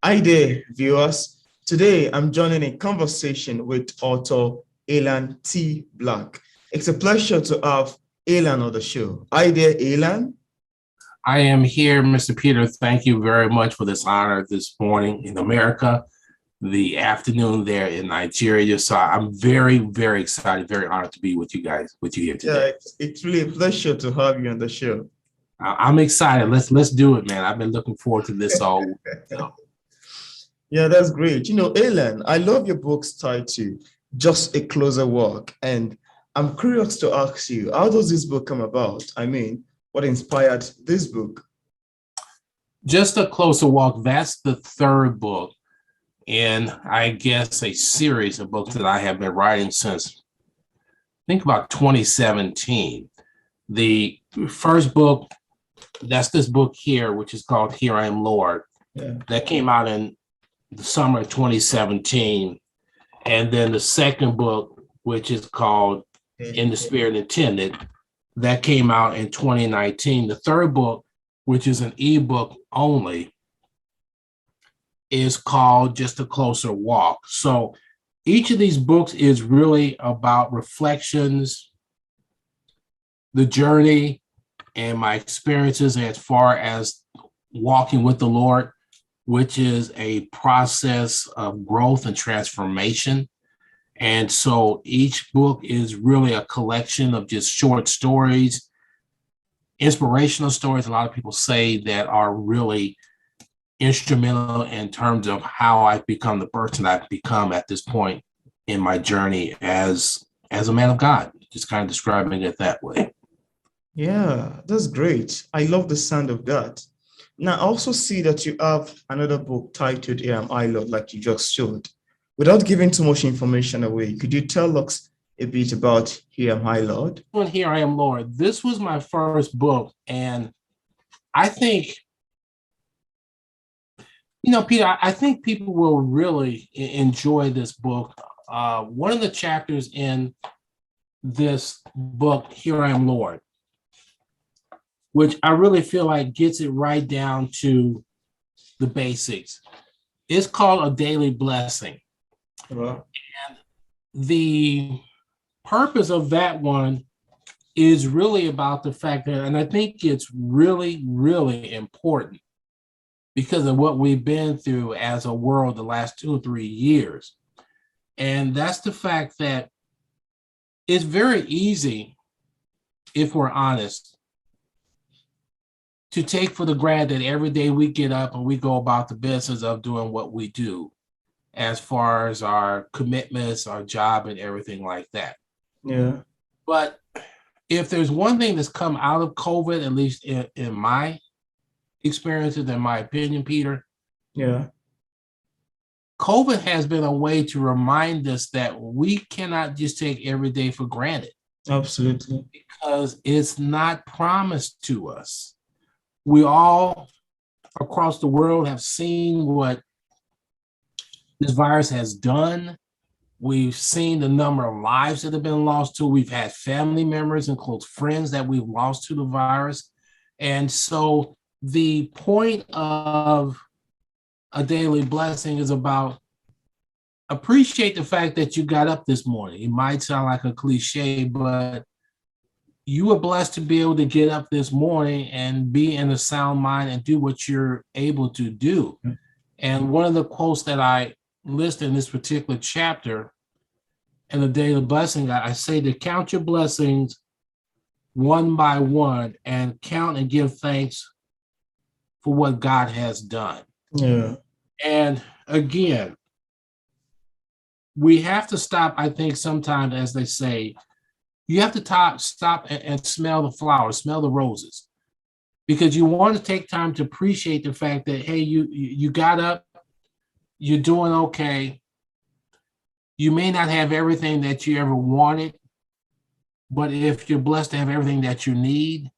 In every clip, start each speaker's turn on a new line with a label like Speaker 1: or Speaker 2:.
Speaker 1: Hi there, viewers. Today, I'm joining a conversation with author Alan T. Black. It's a pleasure to have Alan on the show. Hi there, Alan.
Speaker 2: I am here, Mr. Peter. Thank you very much for this honor this morning in America, the afternoon there in Nigeria. So I'm very, very excited, very honored to be with you guys, with you here
Speaker 1: Yeah,
Speaker 2: today.
Speaker 1: it's really a pleasure to have you on the show.
Speaker 2: I'm excited. Let's do it, man. I've been looking forward to this all week. So.
Speaker 1: Yeah, that's great. Alan, I love your book's title, Just a Closer Walk. And I'm curious to ask you, how does this book come about? I mean, what inspired this book?
Speaker 2: Just a Closer Walk. That's the third book in, I guess, a series of books that I have been writing since, I think, about 2017. The first book, that's this book here, which is called Here I Am, Lord.
Speaker 1: Yeah.
Speaker 2: That came out in the summer of 2017. And then the second book, which is called In the Spirit Intended, that came out in 2019. The third book, which is an ebook only, is called Just a Closer Walk. So each of these books is really about reflections, the journey, and my experiences as far as walking with the Lord, which is a process of growth and transformation. And so each book is really a collection of just short stories, inspirational stories. A lot of people say that are really instrumental in terms of how I've become the person I've become at this point in my journey as a man of God, just kind of describing it that way.
Speaker 1: Yeah, that's great. I love the sound of that. Now, I also see that you have another book titled Here Am I, Lord, like you just showed. Without giving too much information away, could you tell us a bit about Here Am I, Lord?
Speaker 2: Well, Here I Am, Lord. This was my first book, and I think, Peter, I think people will really enjoy this book. One of the chapters in this book, Here I Am, Lord, which I really feel like gets it right down to the basics. It's called A Daily Blessing.
Speaker 1: Wow.
Speaker 2: And the purpose of that one is really about the fact that, and I think it's really, really important because of what we've been through as a world the last 2 or 3 years. And that's the fact that it's very easy, if we're honest, to take for the granted that every day we get up and we go about the business of doing what we do as far as our commitments, our job, and everything like that.
Speaker 1: Yeah.
Speaker 2: But if there's one thing that's come out of COVID, at least in my experiences, in my opinion, Peter,
Speaker 1: Yeah.
Speaker 2: COVID has been a way to remind us that we cannot just take every day for granted.
Speaker 1: Absolutely.
Speaker 2: Because it's not promised to us. We all across the world have seen what this virus has done. We've seen the number of lives that have been lost to. We've had family members and close friends that we've lost to the virus. And so the point of A Daily Blessing is about appreciate the fact that you got up this morning. It might sound like a cliche, but you were blessed to be able to get up this morning and be in a sound mind and do what you're able to do. And one of the quotes that I list in this particular chapter in the Daily Blessing, I say to count your blessings one by one and count and give thanks for what God has done.
Speaker 1: Yeah.
Speaker 2: And again, we have to stop, I think sometimes, as they say, you have to stop and smell the flowers, smell the roses, because you want to take time to appreciate the fact that, hey, you got up, you're doing okay. You may not have everything that you ever wanted, but if you're blessed to have everything that you need,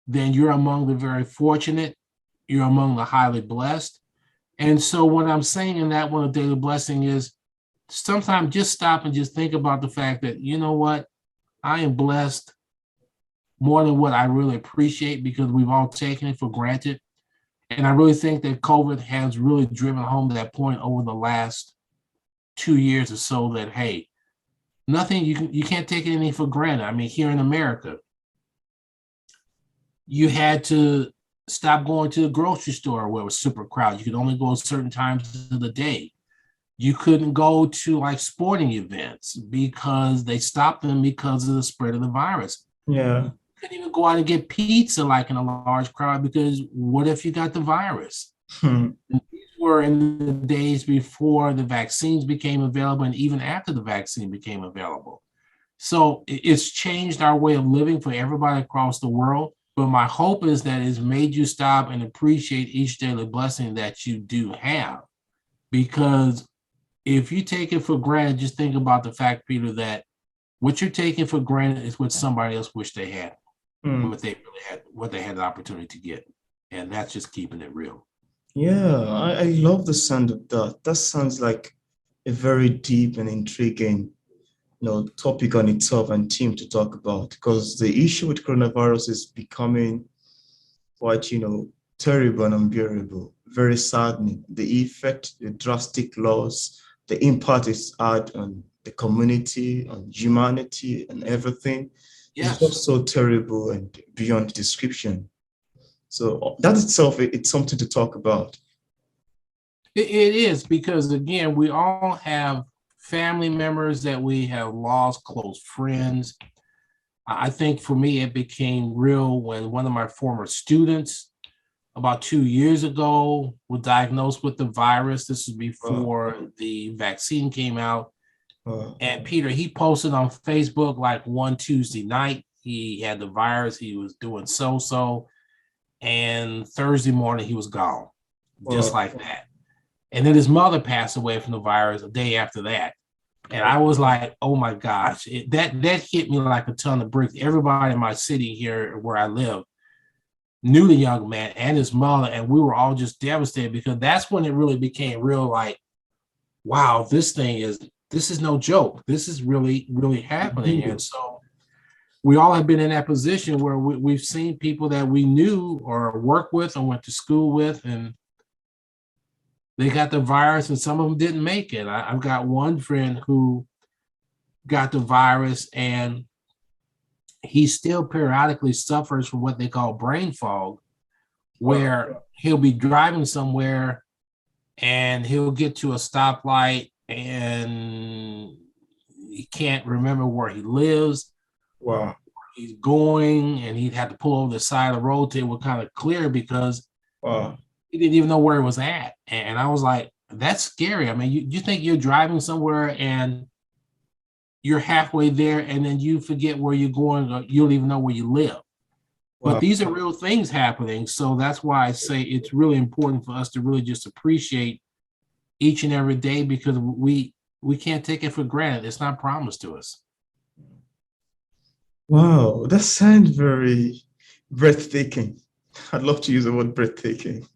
Speaker 2: then you're among the very fortunate. You're among the highly blessed. And so what I'm saying in that one, A Daily Blessing, is sometimes just stop and just think about the fact that, you know what, I am blessed more than what I really appreciate because we've all taken it for granted. And I really think that COVID has really driven home that point over the last 2 years or so that, hey, nothing, you can't take anything for granted. I mean, here in America, you had to stop going to the grocery store where it was super crowded. You could only go at certain times of the day. You couldn't go to like sporting events because they stopped them because of the spread of the virus.
Speaker 1: Yeah.
Speaker 2: You couldn't even go out and get pizza like in a large crowd because what if you got the virus?
Speaker 1: Hmm.
Speaker 2: These were in the days before the vaccines became available and even after the vaccine became available. So it's changed our way of living for everybody across the world. But my hope is that it's made you stop and appreciate each daily blessing that you do have. Because if you take it for granted, just think about the fact, Peter, that what you're taking for granted is what somebody else wished they had,
Speaker 1: Hmm.
Speaker 2: what they had the opportunity to get. And that's just keeping it real.
Speaker 1: Yeah, I love the sound of that. That sounds like a very deep and intriguing, topic on itself and theme to talk about because the issue with coronavirus is becoming quite, terrible and unbearable, very saddening. The effect, the drastic loss, the impact it's had on the community, on humanity, and everything is
Speaker 2: Yes,
Speaker 1: just so terrible and beyond description. So that itself, it's something to talk about.
Speaker 2: it is because, again, we all have family members that we have lost, close friends. I think for me, it became real when one of my former students about 2 years ago was diagnosed with the virus. This is
Speaker 1: Wow.
Speaker 2: before the vaccine came out.
Speaker 1: Wow.
Speaker 2: And Peter, he posted on Facebook like one Tuesday night. He had the virus. He was doing so. And Thursday morning, he was gone, just
Speaker 1: Wow.
Speaker 2: like that. And then his mother passed away from the virus a day after that. And I was like, oh my gosh, that hit me like a ton of bricks. Everybody in my city here where I live knew the young man and his mother, and we were all just devastated because that's when it really became real, like, wow, this is no joke. This is really, really happening. And so we all have been in that position where we've seen people that we knew or worked with or went to school with, and they got the virus and some of them didn't make it. I've got one friend who got the virus and he still periodically suffers from what they call brain fog, where he'll be driving somewhere and he'll get to a stoplight and he can't remember where he lives.
Speaker 1: Wow.
Speaker 2: He's going and he'd have to pull over the side of the road till it was kind of clear because
Speaker 1: Wow.
Speaker 2: he didn't even know where he was at. And I was like, that's scary. I mean, you think you're driving somewhere and you're halfway there and then you forget where you're going, or you don't even know where you live. But
Speaker 1: Wow.
Speaker 2: these are real things happening. So that's why I say it's really important for us to really just appreciate each and every day because we can't take it for granted. It's not promised to us.
Speaker 1: Wow, that sounds very breathtaking. I'd love to use the word breathtaking.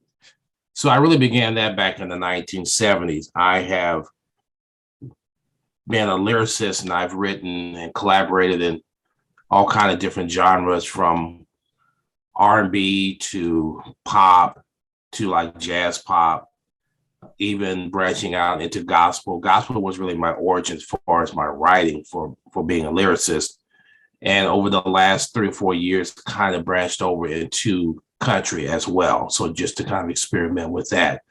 Speaker 2: So I really began that back in the 1970s. I have been a lyricist and I've written and collaborated in all kind of different genres, from R&B to pop to like jazz pop, even branching out into gospel. Gospel was really my origins as far as my writing for being a lyricist. And over the last 3 or 4 years, kind of branched over into country as well. So just to kind of experiment with that.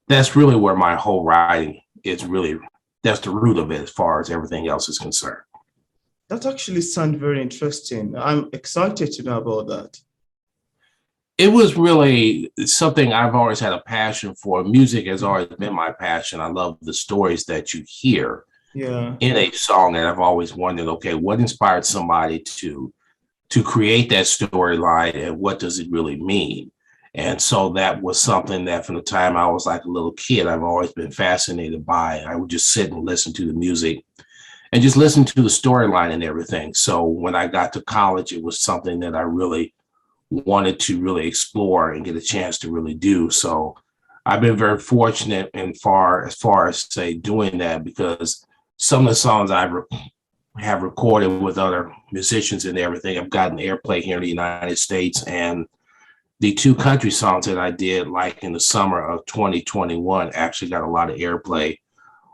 Speaker 2: That's really where my whole writing is really, that's the root of it as far as everything else is concerned.
Speaker 1: That actually sounds very interesting. I'm excited to know about that.
Speaker 2: It was really something I've always had a passion for. Music has always been my passion. I love the stories that you hear
Speaker 1: Yeah.
Speaker 2: in a song, and I've always wondered, okay, what inspired somebody to create that storyline and what does it really mean? And so that was something that from the time I was like a little kid, I've always been fascinated by. I would just sit and listen to the music and just listen to the storyline and everything. So when I got to college, it was something that I really wanted to really explore and get a chance to really do. So I've been very fortunate as far as say doing that, because some of the songs I have recorded with other musicians and everything have gotten airplay here in the United States, and the two country songs that I did, like in the summer of 2021, actually got a lot of airplay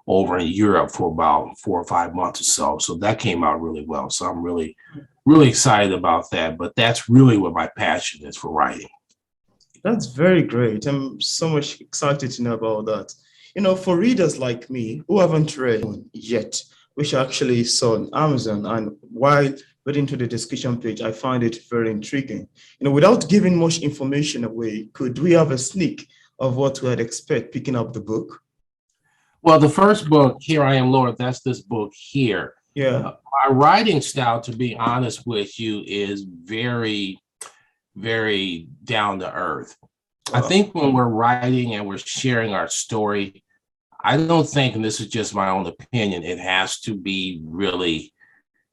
Speaker 2: over in Europe for about 4 or 5 months or so. So that came out really well. So I'm really, really excited about that. But that's really what my passion is for writing.
Speaker 1: That's very great. I'm so much excited to know about that. For readers like me who haven't read one yet, which I actually saw on Amazon, and while reading to the description page, I find it very intriguing. Without giving much information away, could we have a sneak of what we'd expect picking up the book?
Speaker 2: Well, the first book, Here I Am, Lord, that's this book here.
Speaker 1: Yeah.
Speaker 2: My writing style, to be honest with you, is very, very down to earth. I think when we're writing and we're sharing our story, I don't think, and this is just my own opinion, it has to be really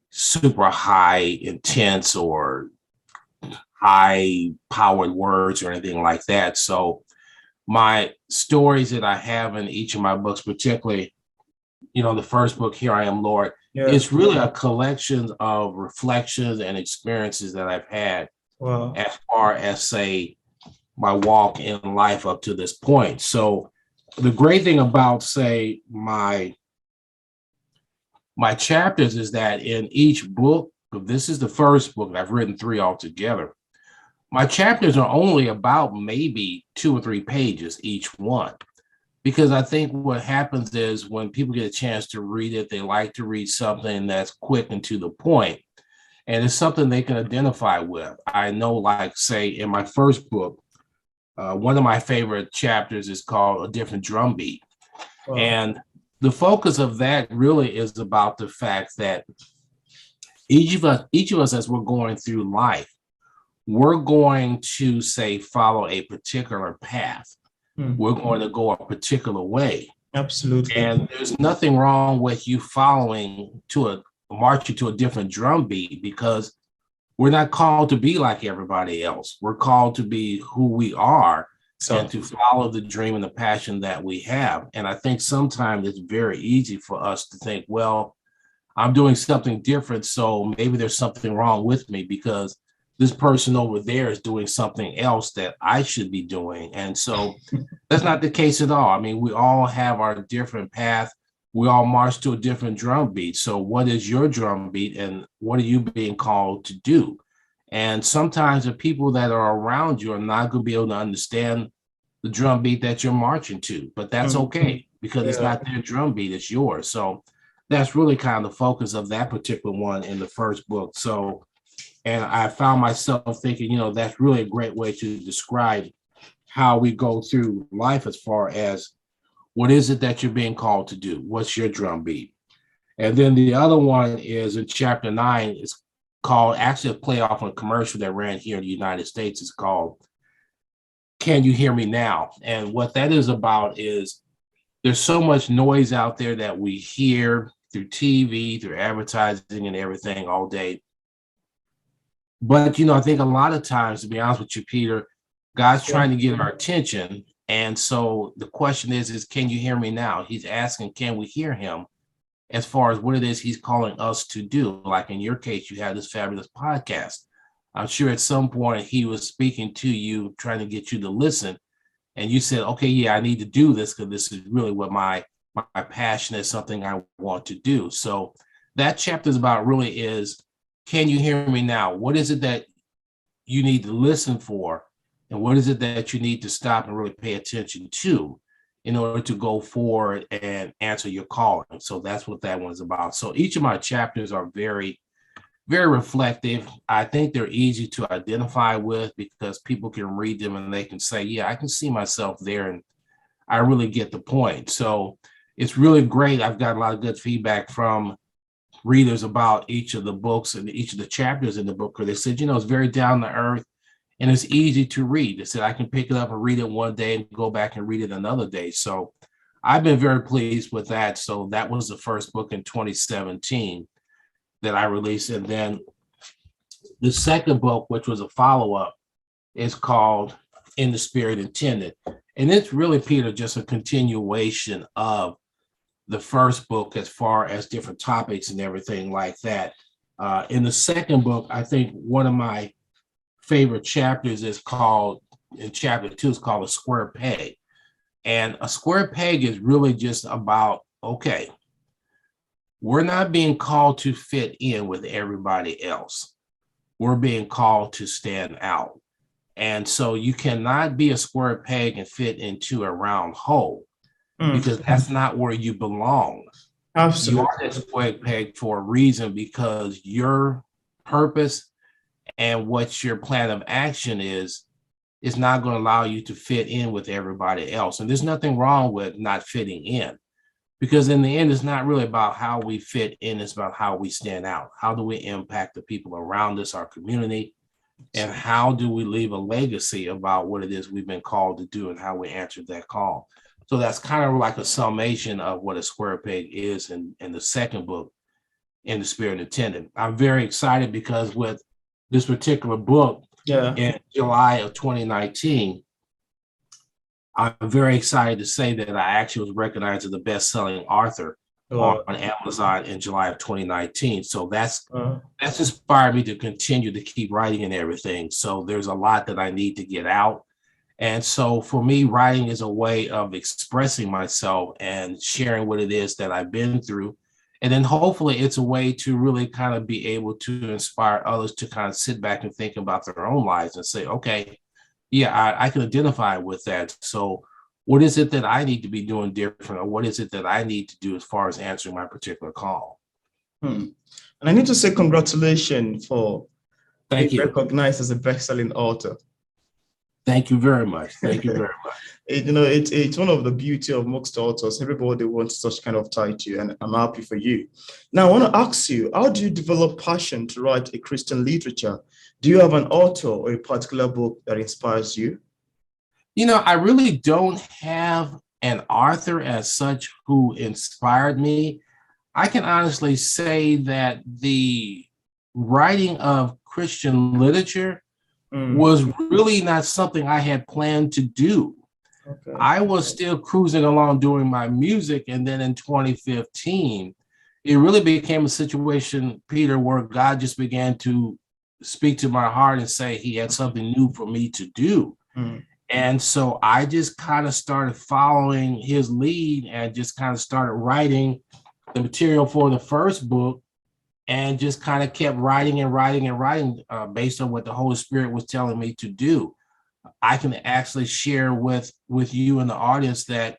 Speaker 2: super high intense or high powered words or anything like that. So my stories that I have in each of my books, particularly, the first book, Here I Am, Lord, it's really a collection of reflections and experiences that I've had as far as, say, my walk in life up to this point. So the great thing about, say, my chapters is that in each book, this is the first book, I've written 3 altogether. My chapters are only about maybe 2 or 3 pages each one, because I think what happens is when people get a chance to read it, they like to read something that's quick and to the point, and it's something they can identify with. I know, like, say, in my first book, one of my favorite chapters is called A Different Drumbeat. And the focus of that really is about the fact that each of us, as we're going through life, we're going to, say, follow a particular path. We're going to go a particular way.
Speaker 1: Absolutely.
Speaker 2: And there's nothing wrong with you marching to a different drum beat, because we're not called to be like everybody else. We're called to be who we are and to follow the dream and the passion that we have. And I think sometimes it's very easy for us to think, well, I'm doing something different, so maybe there's something wrong with me because this person over there is doing something else that I should be doing. And so that's not the case at all. I mean, we all have our different path. We all march to a different drum beat. So what is your drum beat and what are you being called to do? And sometimes the people that are around you are not going to be able to understand the drum beat that you're marching to, but that's okay, because it's not their drum beat, it's yours. So that's really kind of the focus of that particular one in the first book. So, and I found myself thinking, that's really a great way to describe how we go through life as far as what is it that you're being called to do? What's your drum beat? And then the other one is in chapter 9. It's called, actually a play off on a commercial that ran here in the United States. It's called Can You Hear Me Now? And what that is about is there's so much noise out there that we hear through TV, through advertising and everything all day. But, I think a lot of times, to be honest with you, Peter, God's trying to get our attention. And so the question is, can you hear me now? He's asking, can we hear him as far as what it is he's calling us to do? Like in your case, you have this fabulous podcast. I'm sure at some point he was speaking to you, trying to get you to listen. And you said, okay, yeah, I need to do this because this is really what my passion is, something I want to do. So that chapter is about really is, can you hear me now? What is it that you need to listen for? And what is it that you need to stop and really pay attention to in order to go forward and answer your calling? So that's what that one's about. So each of my chapters are very, very reflective. I think they're easy to identify with because people can read them and they can say, yeah, I can see myself there. And I really get the point. So it's really great. I've got a lot of good feedback from readers about each of the books and each of the chapters in the book, because they said, it's very down to earth and it's easy to read. They said, I can pick it up and read it one day and go back and read it another day. So I've been very pleased with that. So that was the first book in 2017 that I released. And then the second book, which was a follow-up, is called In the Spirit Intended. And it's really, Peter, just a continuation of the first book as far as different topics and everything like that. In the second book, I think one of my favorite chapters is called in chapter 2 is called a square peg. And a square peg is really just about, okay, we're not being called to fit in with everybody else. We're being called to stand out. And so you cannot be a square peg and fit into a round hole because that's not where you belong.
Speaker 1: Absolutely.
Speaker 2: You are a square peg for a reason because your purpose and what your plan of action is not going to allow you to fit in with everybody else. And there's nothing wrong with not fitting in because in the end, it's not really about how we fit in. It's about how we stand out. How do we impact the people around us, our community? And how do we leave a legacy about what it is we've been called to do and how we answered that call? So that's kind of like a summation of what a square peg is in the second book, In the Spirit Intended. I'm very excited because with this particular book in July of 2019, I'm very excited to say that I actually was recognized as the best-selling author on Amazon in July of 2019. So that's inspired me to continue to keep writing and everything. So there's a lot that I need to get out. And so for me, writing is a way of expressing myself and sharing what it is that I've been through. And then hopefully it's a way to really kind of be able to inspire others to kind of sit back and think about their own lives and say, okay, yeah, I can identify with that. So what is it that I need to be doing different? Or what is it that I need to do as far as answering my particular call?
Speaker 1: And I need to say congratulations for being recognized as a best-selling author.
Speaker 2: Thank you very much. Thank you very much.
Speaker 1: It's one of the beauty of most authors. Everybody wants such kind of title, and I'm happy for you. Now, I want to ask you, how do you develop passion to write a Christian literature? Do you have an author or a particular book that inspires you?
Speaker 2: I really don't have an author as such who inspired me. I can honestly say that the writing of Christian literature was really not something I had planned to do. Okay. I was still cruising along doing my music. And then in 2015, it really became a situation, Peter, where God just began to speak to my heart and say he had something new for me to do. And so I just kind of started following his lead and just kind of started writing the material for the first book. And just kind of kept writing and writing and writing based on what the Holy Spirit was telling me to do. I can actually share with you and the audience that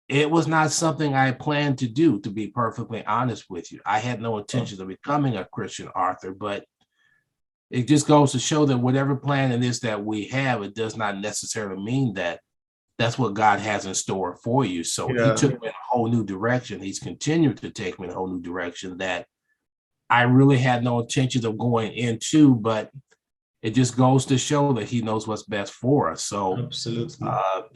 Speaker 2: it was not something I planned to do, to be perfectly honest with you. I had no intention of becoming a Christian author, but it just goes to show that whatever plan it is that we have, it does not necessarily mean that that's what God has in store for you. So he took me in a whole new direction. He's continued to take me in a whole new direction that I really had no intentions of going into, but it just goes to show that he knows what's best for us. So
Speaker 1: absolutely.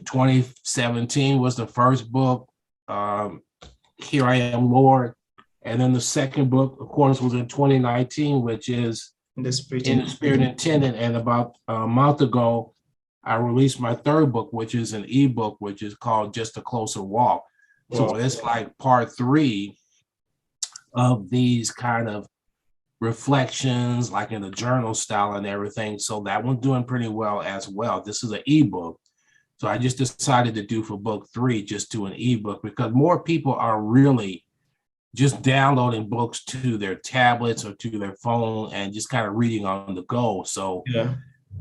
Speaker 2: 2017 was the first book, Here I Am, Lord. And then the second book, of course, was in 2019, which is In the Spirit Intended. And about a month ago, I released my third book, which is an ebook, which is called Just a Closer Walk. So it's like part 3 of these kind of reflections, like in the journal style and everything. So that one's doing pretty well as well. This is an ebook. So I just decided to do for book 3, just do an ebook because more people are really just downloading books to their tablets or to their phone and just kind of reading on the go. So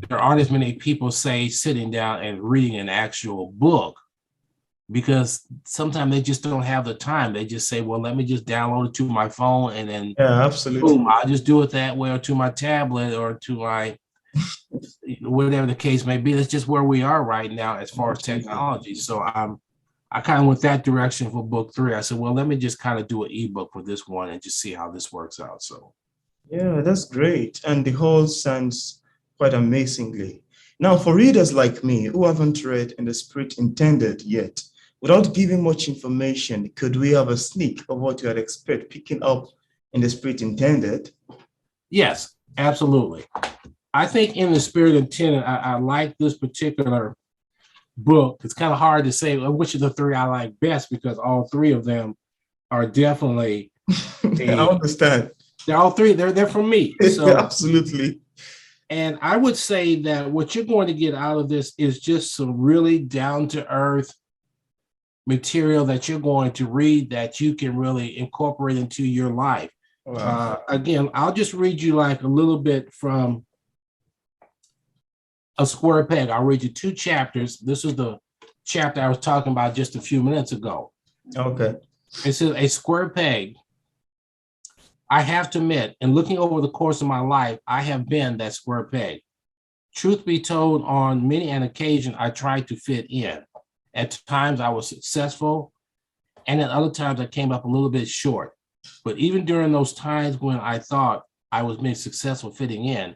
Speaker 2: there aren't as many people sitting down and reading an actual book, because sometimes they just don't have the time. They just say, well, let me just download it to my phone and then
Speaker 1: absolutely.
Speaker 2: Boom, I'll just do it that way, or to my tablet, or to my whatever the case may be. That's just where we are right now as far as technology. So I kind of went that direction for book 3. I said, well, let me just kind of do an ebook for this one and just see how this works out. So
Speaker 1: that's great. And the whole sounds quite amazingly. Now, for readers like me who haven't read In the Spirit Intended yet, without giving much information, could we have a sneak of what you had expect picking up In the Spirit Intended?
Speaker 2: Yes, absolutely. I think In the Spirit Intended, I like this particular book. It's kind of hard to say which of the 3 I like best because all 3 of them are definitely.
Speaker 1: I understand.
Speaker 2: They're all 3. They're for me.
Speaker 1: So absolutely.
Speaker 2: And I would say that what you're going to get out of this is just some really down to earth material that you're going to read that you can really incorporate into your life.
Speaker 1: Wow.
Speaker 2: Again, I'll just read you like a little bit from A Square Peg. I'll read you 2 chapters. This is the chapter I was talking about just a few minutes ago.
Speaker 1: Okay.
Speaker 2: It says, a square peg. I have to admit, in looking over the course of my life, I have been that square peg. Truth be told, on many an occasion, I tried to fit in. At times, I was successful, and at other times, I came up a little bit short. But even during those times when I thought I was being successful fitting in,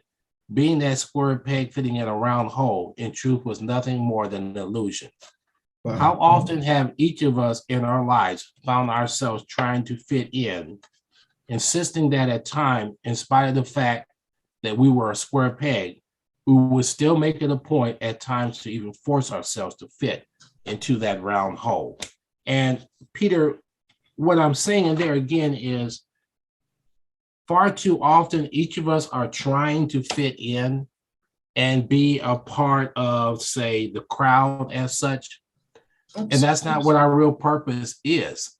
Speaker 2: being that square peg fitting in a round hole, in truth, was nothing more than an illusion.
Speaker 1: Wow.
Speaker 2: How often have each of us in our lives found ourselves trying to fit in, insisting that at times, in spite of the fact that we were a square peg, we would still make it a point at times to even force ourselves to fit into that round hole. And Peter, what I'm saying there again is far too often each of us are trying to fit in and be a part of, say, the crowd as such. And that's not what our real purpose is.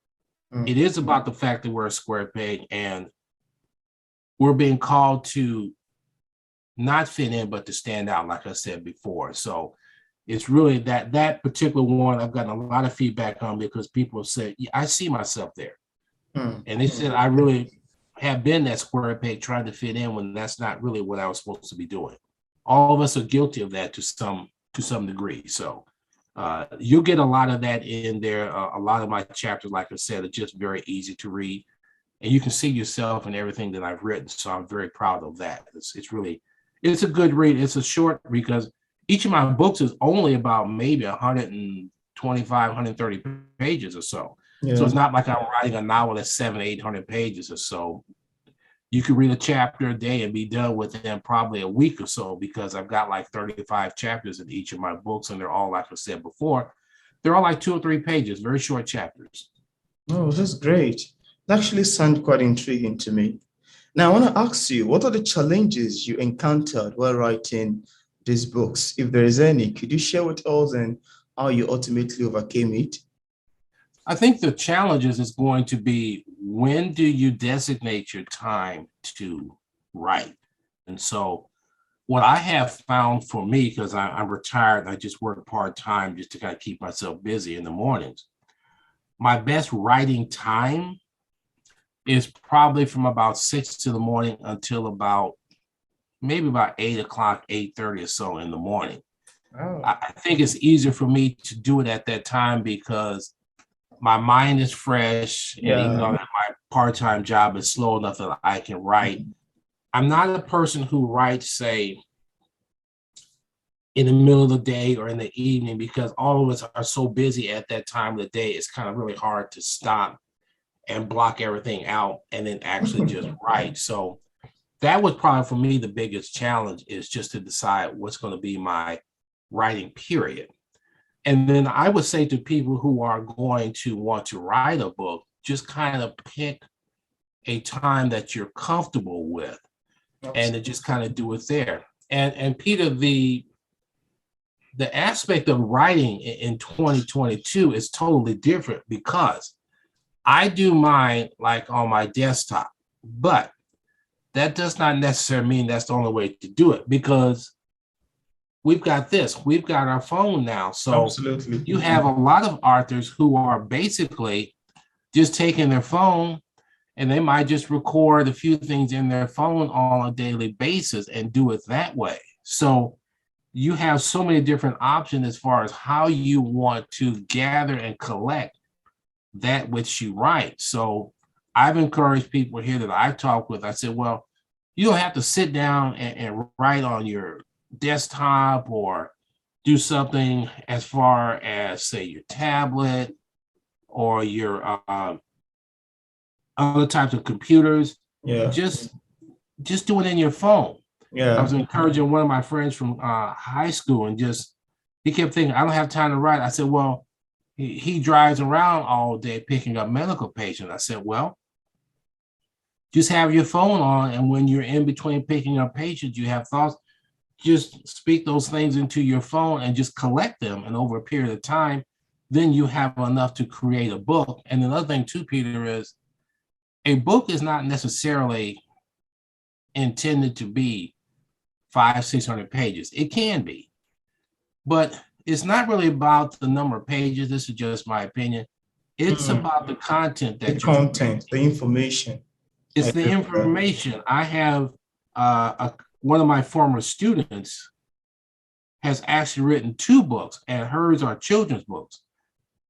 Speaker 2: It is about the fact that we're a square peg and we're being called to not fit in, but to stand out, like I said before. So it's really that particular one I've gotten a lot of feedback on because people have said, yeah, I see myself there. And they said, I really have been that square peg trying to fit in when that's not really what I was supposed to be doing. All of us are guilty of that to some degree. So you'll get a lot of that in there. A lot of my chapters, like I said, are just very easy to read. And you can see yourself in everything that I've written. So I'm very proud of that. It's a good read. It's a short read because each of my books is only about maybe 125, 130 pages or so. Yeah. So it's not like I'm writing a novel that's 700, 800 pages or so. You could read a chapter a day and be done within probably a week or so because I've got like 35 chapters in each of my books. And they're all, like I said before, they're all like 2 or 3 pages, very short chapters.
Speaker 1: Oh, that's great. That actually sounds quite intriguing to me. Now, I want to ask you, what are the challenges you encountered while writing these books? If there is any, could you share with us and how you ultimately overcame it?
Speaker 2: I think the challenges is going to be, when do you designate your time to write? And so what I have found for me, because I'm retired and I just work part-time just to kind of keep myself busy in the mornings, my best writing time is probably from about 6 in the morning until about 8 o'clock, 8:30 or so in the morning. Oh. I think it's easier for me to do it at that time because my mind is fresh. Yeah. And even though my part-time job is slow enough that I can write, I'm not a person who writes, say, in the middle of the day or in the evening, because all of us are so busy at that time of the day. It's kind of really hard to stop and block everything out and then actually just write. So that was probably for me the biggest challenge, is just to decide what's going to be my writing period. And then I would say to people who are going to want to write a book, just kind of pick a time that you're comfortable with. Absolutely. And to just kind of do it there. And Peter, the aspect of writing in 2022 is totally different because I do mine like on my desktop, but that does not necessarily mean that's the only way to do it, because we've got our phone now. So absolutely, you have a lot of authors who are basically just taking their phone and they might just record a few things in their phone on a daily basis and do it that way. So you have so many different options as far as how you want to gather and collect that which you write. So I've encouraged people here that I talk with, I said, well, you don't have to sit down and write on your desktop or do something as far as, say, your tablet or your other types of computers. Yeah. Just do it in your phone. Yeah. I was encouraging one of my friends from high school, and he kept thinking, I don't have time to write. I said, well, he drives around all day picking up medical patients. I said, well, just have your phone on, and when you're in between picking up patients, you have thoughts, just speak those things into your phone and just collect them. And over a period of time, then you have enough to create a book. And another thing too, Peter, is a book is not necessarily intended to be 500-600 pages. It can be, but it's not really about the number of pages. This is just my opinion. It's about the content that
Speaker 1: the content, the information.
Speaker 2: It's the information. I have one of my former students has actually written 2 books, and hers are children's books.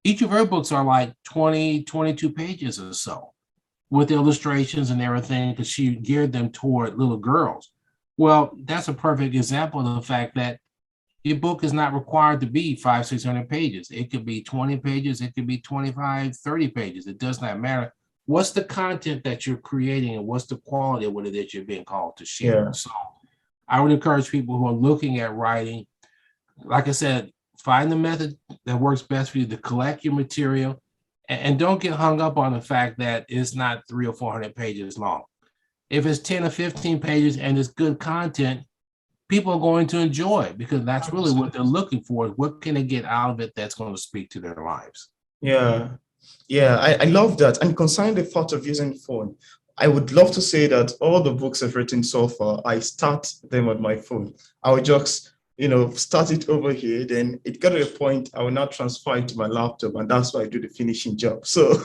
Speaker 2: Each of her books are like 20, 22 pages or so, with illustrations and everything, because she geared them toward little girls. Well, that's a perfect example of the fact that your book is not required to be 500-600 pages. It could be 20 pages. It could be 25, 30 pages. It does not matter. What's the content that you're creating, and what's the quality of what it is you're being called to share? Yeah. So I would encourage people who are looking at writing, like I said, find the method that works best for you to collect your material, and don't get hung up on the fact that it's not 300 or 400 pages long. If it's 10 or 15 pages and it's good content, people are going to enjoy it, because that's really what they're looking for. What can they get out of it that's going to speak to their lives?
Speaker 1: Yeah. Yeah, I love that. And concerning the thought of using phone, I would love to say that all the books I've written so far, I start them on my phone. I would just, start it over here. Then it got to a point I will now transfer it to my laptop, and that's why I do the finishing job. So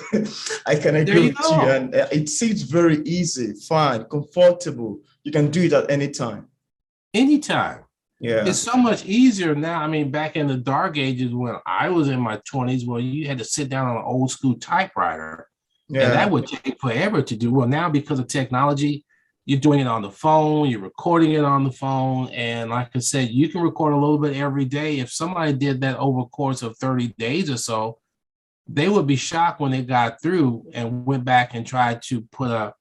Speaker 1: I can agree with you. And it seems very easy, fine, comfortable. You can do it at any time.
Speaker 2: Anytime.
Speaker 1: Yeah.
Speaker 2: It's so much easier now. I mean, back in the dark ages when I was in my 20s, well, you had to sit down on an old school typewriter. Yeah. And that would take forever to do. Well, now because of technology, you're doing it on the phone, you're recording it on the phone. And like I said, you can record a little bit every day. If somebody did that over a course of 30 days or so, they would be shocked when they got through and went back and tried to put a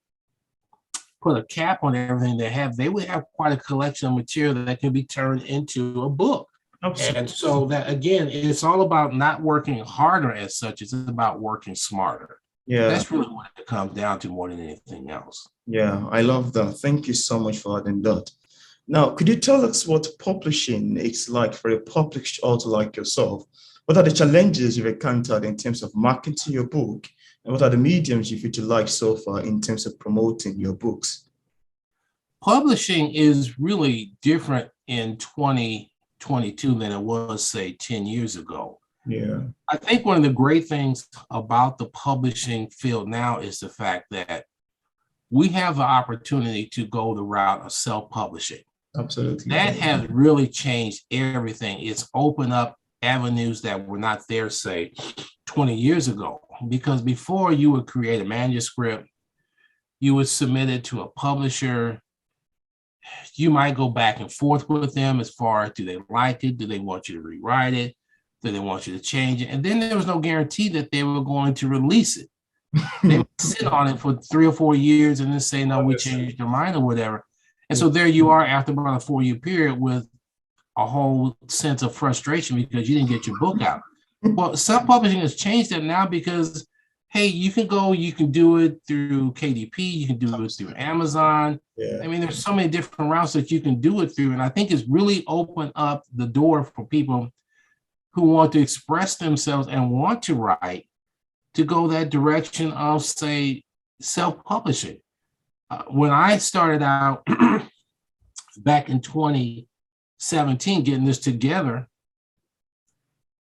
Speaker 2: cap on everything they have. They would have quite a collection of material that can be turned into a book. Absolutely. And so that, again, it's all about not working harder as such. It's about working smarter. Yeah. That's really what it comes down to more than anything else.
Speaker 1: Yeah, I love that. Thank you so much for adding that. Now, could you tell us what publishing is like for a published author like yourself? What are the challenges you've encountered in terms of marketing your book? And what are the mediums you've utilized so far in terms of promoting your books?
Speaker 2: Publishing is really different in 2022 than it was, say, 10 years ago.
Speaker 1: Yeah.
Speaker 2: I think one of the great things about the publishing field now is the fact that we have the opportunity to go the route of self-publishing.
Speaker 1: Absolutely.
Speaker 2: That has really changed everything. It's opened up avenues that were not there, say, 20 years ago. Because before, you would create a manuscript, you would submit it to a publisher. You might go back and forth with them as far as, do they like it? Do they want you to rewrite it? Do they want you to change it? And then there was no guarantee that they were going to release it. They would sit on it for 3 or 4 years and then say, no, we changed our mind or whatever. And so there you are after about a 4-year period with a whole sense of frustration because you didn't get your book out. Well, self-publishing has changed that now because, hey, you can do it through KDP, you can do it through Amazon. Yeah. I mean, there's so many different routes that you can do it through. And I think it's really opened up the door for people who want to express themselves and want to write to go that direction of, say, self-publishing. When I started out back in 2017, getting this together,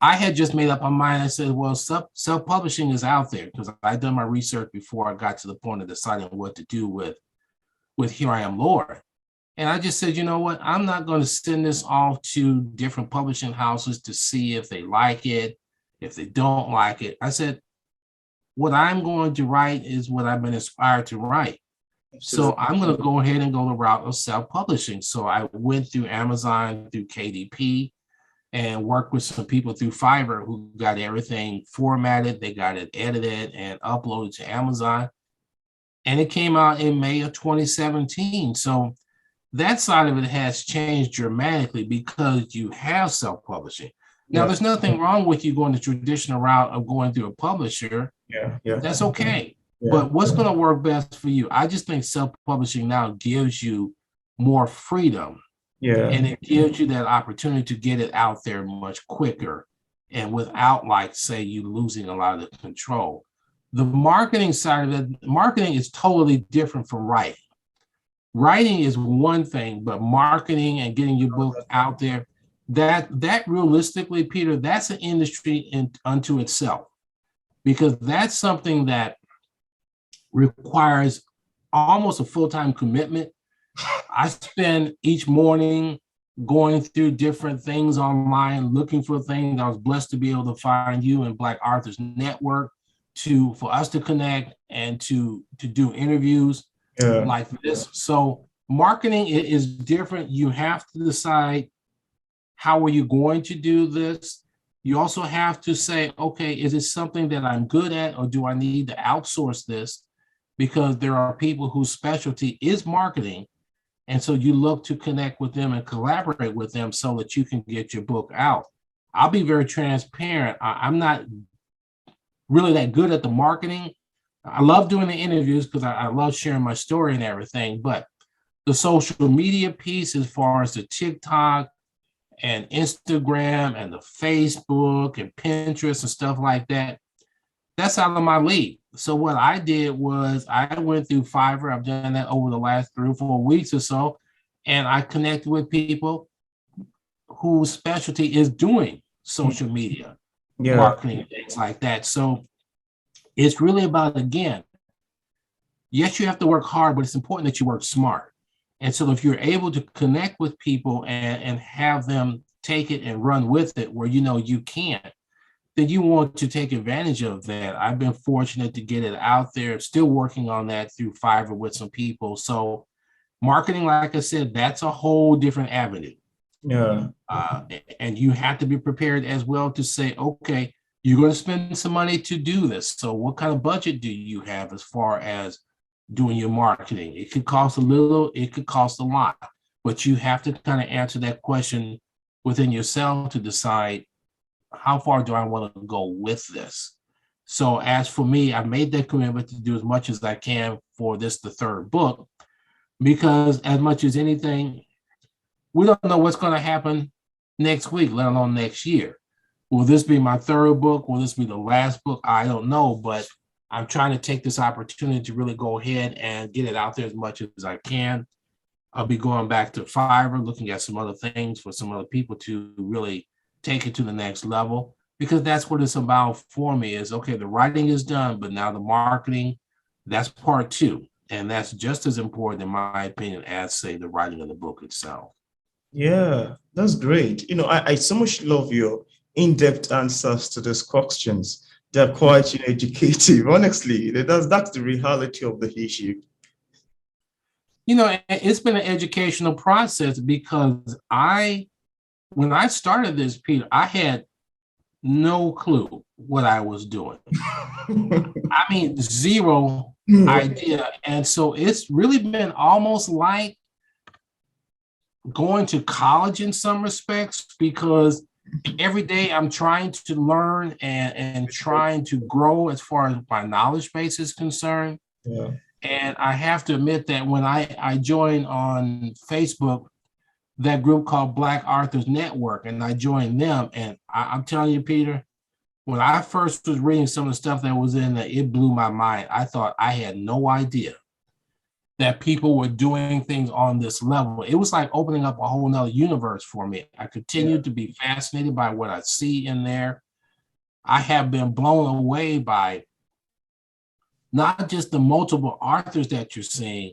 Speaker 2: I had just made up my mind. I said, well, self-publishing is out there because I'd done my research before I got to the point of deciding what to do with Here I Am, Lord. And I just said, you know what? I'm not going to send this off to different publishing houses to see if they like it, if they don't like it. I said, what I'm going to write is what I've been inspired to write. So I'm going to go ahead and go the route of self-publishing. So I went through Amazon, through KDP, and worked with some people through Fiverr who got everything formatted. They got it edited and uploaded to Amazon. And it came out in May of 2017. So that side of it has changed dramatically because you have self-publishing. Now, there's nothing wrong with you going the traditional route of going through a publisher.
Speaker 1: Yeah.
Speaker 2: That's okay. Yeah. But what's going to work best for you? I just think self-publishing now gives you more freedom
Speaker 1: Yeah.
Speaker 2: And it gives you that opportunity to get it out there much quicker and without, like, say, you losing a lot of the control. The marketing side of it, marketing is totally different from writing. Writing is one thing, but marketing and getting your book out there, that realistically, Peter, that's an industry in unto itself, because that's something that requires almost a full-time commitment. I spend each morning going through different things online, looking for things. I was blessed to be able to find you and Black Authors Network for us to connect and to do interviews
Speaker 1: Yeah.
Speaker 2: like this. So marketing is different. You have to decide, how are you going to do this? You also have to say, okay, is it something that I'm good at, or do I need to outsource this? Because there are people whose specialty is marketing. And so you look to connect with them and collaborate with them so that you can get your book out. I'll be very transparent. I'm not really that good at the marketing. I love doing the interviews because I love sharing my story and everything. But the social media piece, as far as the TikTok and Instagram and the Facebook and Pinterest and stuff like that, that's out of my league. So what I did was I went through Fiverr. I've done that over the last 3 or 4 weeks or so. And I connected with people whose specialty is doing social media, marketing, things like that. So it's really about, again, yes, you have to work hard, but it's important that you work smart. And so if you're able to connect with people and have them take it and run with it where you know you can't, then you want to take advantage of that. I've been fortunate to get it out there, still working on that through Fiverr with some people. So marketing, like I said, that's a whole different avenue.
Speaker 1: Yeah.
Speaker 2: And you have to be prepared as well to say, okay, you're going to spend some money to do this. So what kind of budget do you have as far as doing your marketing? It could cost a little, it could cost a lot, but you have to kind of answer that question within yourself to decide, how far do I want to go with this? So as for me, I made that commitment to do as much as I can for this, the 3rd book, because as much as anything, we don't know what's going to happen next week, let alone next year. Will this be my 3rd book? Will this be the last book? I don't know, but I'm trying to take this opportunity to really go ahead and get it out there as much as I can. I'll be going back to Fiverr, looking at some other things for some other people to really take it to the next level, because that's what it's about for me is, okay, the writing is done, but now the marketing, that's part 2. And that's just as important, in my opinion, as, say, the writing of the book itself.
Speaker 1: Yeah, that's great. I so much love your in-depth answers to these questions. They're quite educative. Honestly, that's the reality of the issue.
Speaker 2: It's been an educational process, because when I started this, Peter, I had no clue what I was doing. I mean, zero idea. And so it's really been almost like going to college in some respects, because every day I'm trying to learn and trying to grow as far as my knowledge base is concerned.
Speaker 1: Yeah.
Speaker 2: And I have to admit that when I joined on Facebook, that group called Black Authors Network, and I joined them. And I'm telling you, Peter, when I first was reading some of the stuff that was in there, it blew my mind. I thought I had no idea that people were doing things on this level. It was like opening up a whole nother universe for me. I continued to be fascinated by what I see in there. I have been blown away by not just the multiple authors that you're seeing,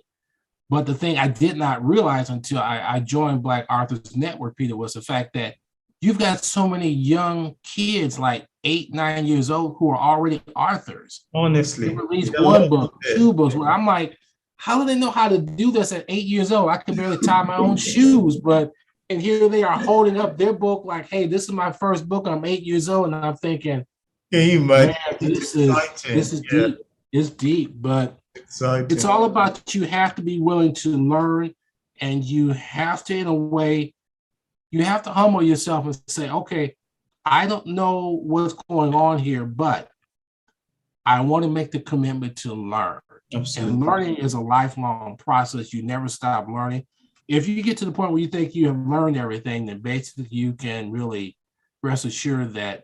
Speaker 2: but the thing I did not realize until I joined Black Authors Network, Peter, was the fact that you've got so many young kids, like 8, 9 years old, who are already authors.
Speaker 1: Honestly,
Speaker 2: they released 1 book, 2 books, where I'm like, how do they know how to do this at 8 years old? I can barely tie my own shoes, and here they are holding up their book like, hey, this is my first book. I'm 8 years old. And I'm thinking, man, this is deep. It's deep, but it's all about, you have to be willing to learn, and you have to, in a way, you have to humble yourself and say, okay, I don't know what's going on here, but I want to make the commitment to learn. Absolutely. And learning is a lifelong process. You never stop learning. if you get to the point where you think you have learned everything, then basically you can really rest assured that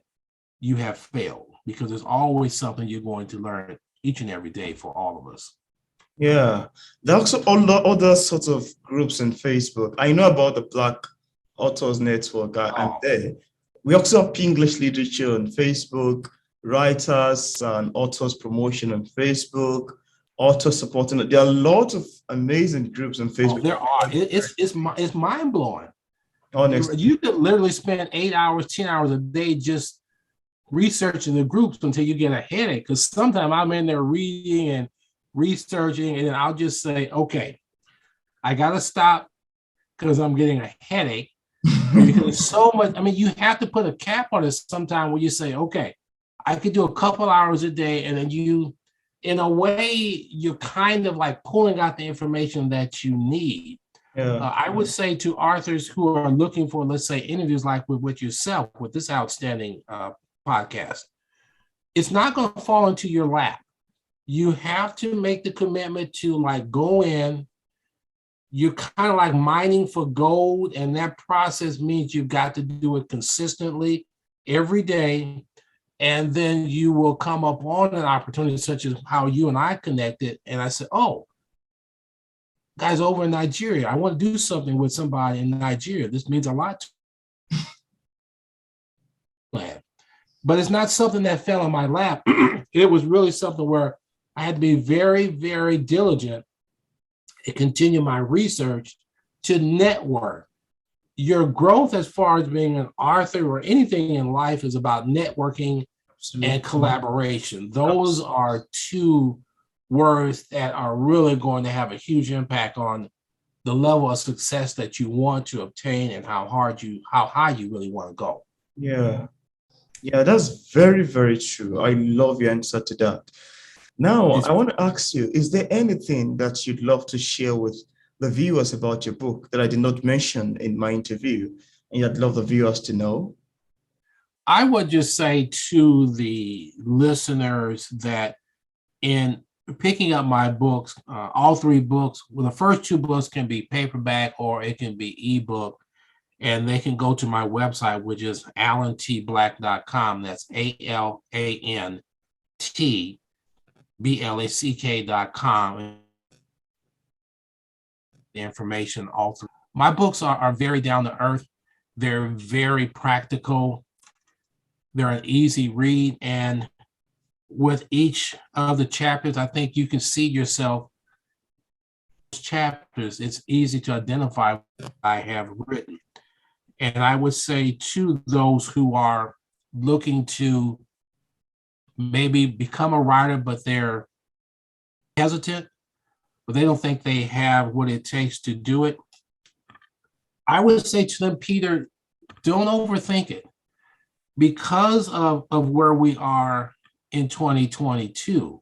Speaker 2: you have failed, because there's always something you're going to learn each and every day for all of us.
Speaker 1: Yeah. There are also other sorts of groups in Facebook. I know about the Black Authors Network. I'm there. We also have English literature on Facebook, writers and authors promotion on Facebook, author supporting. There are lots of amazing groups on Facebook.
Speaker 2: There are. It's mind blowing.
Speaker 1: Honestly,
Speaker 2: you could literally spend 8 hours, 10 hours a day just researching the groups until you get a headache. Because sometimes I'm in there reading and researching, and then I'll just say, okay, I gotta stop because I'm getting a headache. Because so much, I mean, you have to put a cap on it sometime where you say, okay, I could do a couple hours a day, and then you, in a way, you're kind of like pulling out the information that you need. I would say to authors who are looking for, let's say, interviews like with yourself, with this outstanding podcast, it's not going to fall into your lap. You have to make the commitment to like go in. You're kind of like mining for gold, and that process means you've got to do it consistently every day. And then you will come up on an opportunity such as how you and I connected. And I said, oh, guys over in Nigeria, I want to do something with somebody in Nigeria. This means a lot to me. But it's not something that fell in my lap. It was really something where I had to be very, very diligent and continue my research to network. Your growth as far as being an author or anything in life is about networking and collaboration. Those are two words that are really going to have a huge impact on the level of success that you want to obtain and how high you really want to go.
Speaker 1: Yeah. Yeah, that's very, very true. I love your answer to that. Now, I want to ask you, is there anything that you'd love to share with the viewers about your book that I did not mention in my interview, and you'd love the viewers to know?
Speaker 2: I would just say to the listeners that in picking up my books, all three books, well, the first two books can be paperback or it can be ebook, and they can go to my website, which is alantblack.com. That's ALANTBLACK.com. The information all through. My books are very down to earth. They're very practical. They're an easy read, and with each of the chapters, I think you can see yourself. Chapters, it's easy to identify what I have written. And I would say to those who are looking to maybe become a writer, but they're hesitant, but they don't think they have what it takes to do it, I would say to them, Peter, don't overthink it. Because of where we are in 2022,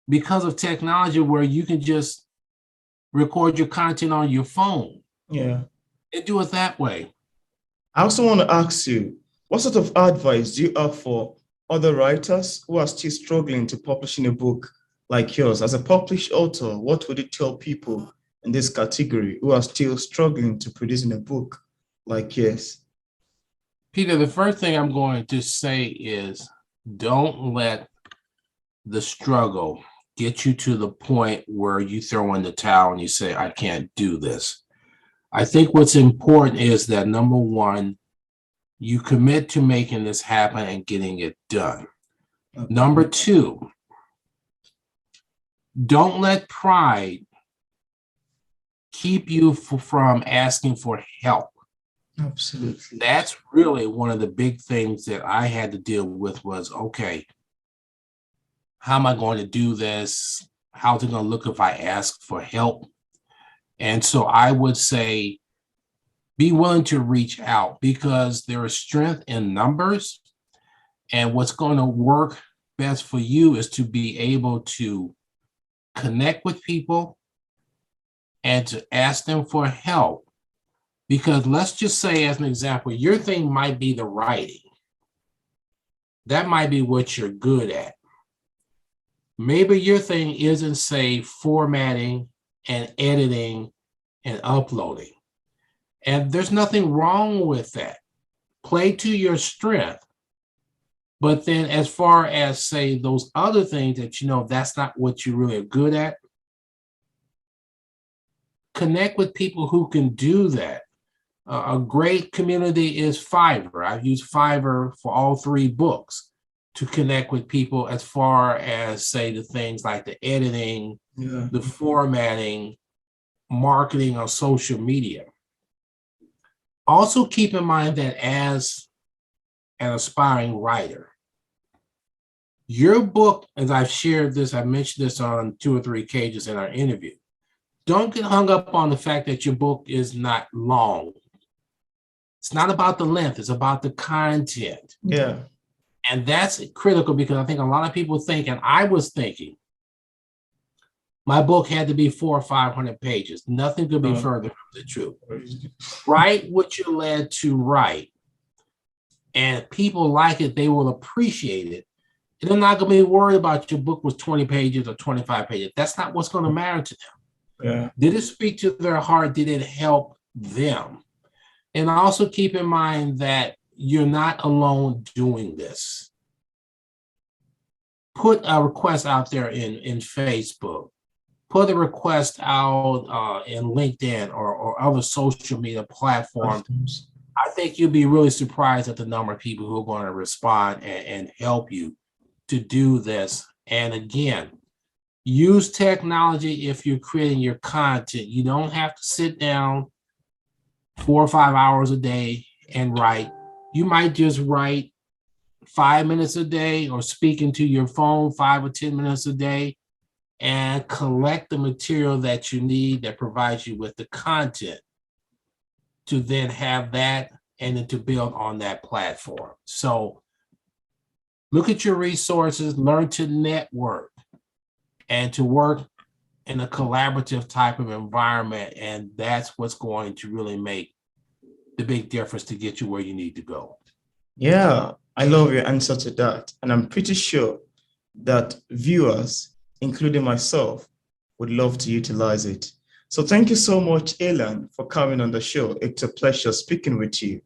Speaker 2: because of technology where you can just record your content on your phone.
Speaker 1: Yeah.
Speaker 2: And do it that way.
Speaker 1: I also want to ask you, what sort of advice do you have for other writers who are still struggling to publish in a book like yours? As a published author, what would you tell people in this category who are still struggling to produce in a book like yours?
Speaker 2: Peter, the first thing I'm going to say is don't let the struggle get you to the point where you throw in the towel and you say, I can't do this. I think what's important is that, number one, you commit to making this happen and getting it done. Okay. Number two, don't let pride keep you from asking for help.
Speaker 1: Absolutely.
Speaker 2: That's really one of the big things that I had to deal with was, okay, how am I going to do this? How's it going to look if I ask for help? And so I would say, be willing to reach out, because there is strength in numbers. And what's going to work best for you is to be able to connect with people and to ask them for help. Because let's just say, as an example, your thing might be the writing. That might be what you're good at. Maybe your thing isn't, say, formatting and editing and uploading. And there's nothing wrong with that. Play to your strength. But then as far as, say, those other things that you know that's not what you really are good at, connect with people who can do that. A great community is Fiverr. I've used Fiverr for all 3 books to connect with people as far as, say, the things like the editing, the formatting, marketing on social media. Also keep in mind that as an aspiring writer, your book, as I've shared this, I mentioned this on 2 or 3 occasions in our interview, don't get hung up on the fact that your book is not long. It's not about the length, it's about the content.
Speaker 1: Yeah.
Speaker 2: And that's critical because I think a lot of people think, and I was thinking, my book had to be 400 or 500 pages. Nothing could be further from the truth. Write what you're led to write. And people like it, they will appreciate it. And they're not going to be worried about your book was 20 pages or 25 pages. That's not what's going to matter to them.
Speaker 1: Yeah.
Speaker 2: Did it speak to their heart? Did it help them? And also keep in mind that you're not alone doing this. Put a request out there in Facebook. Put a request out in LinkedIn or other social media platforms. I think you'll be really surprised at the number of people who are going to respond and help you to do this. And again, use technology if you're creating your content. You don't have to sit down 4 or 5 hours a day and write. You might just write 5 minutes a day or speak into your phone 5 or 10 minutes a day and collect the material that you need that provides you with the content to then have that and then to build on that platform. So look at your resources, learn to network and to work in a collaborative type of environment. And that's what's going to really make the big difference to get you where you need to go.
Speaker 1: Yeah, I love your answer to that. And I'm pretty sure that viewers, including myself, would love to utilize it. So thank you so much, Alan, for coming on the show. It's a pleasure speaking with you.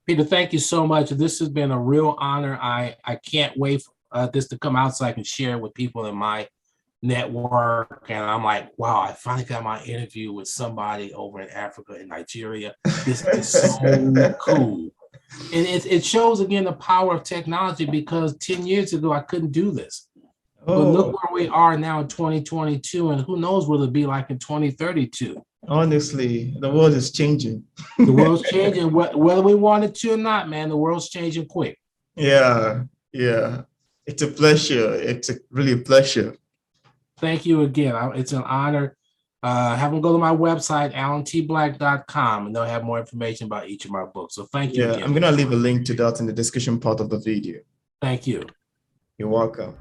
Speaker 2: Peter, thank you so much. This has been a real honor. I can't wait for this to come out so I can share it with people in my network. And I'm like, wow, I finally got my interview with somebody over in Africa and Nigeria. This is so cool. And it shows, again, the power of technology, because 10 years ago, I couldn't do this. But look where we are now in 2022, and who knows what it'll be like in 2032.
Speaker 1: Honestly, the world is changing.
Speaker 2: The world's changing, whether we want it to or not, man. The world's changing quick.
Speaker 1: Yeah. It's a pleasure. It's really a pleasure.
Speaker 2: Thank you again. It's an honor. Have them go to my website, alantblack.com, and they'll have more information about each of my books. So thank you again.
Speaker 1: I'm going to leave a link to that in the description part of the video.
Speaker 2: Thank you.
Speaker 1: You're welcome.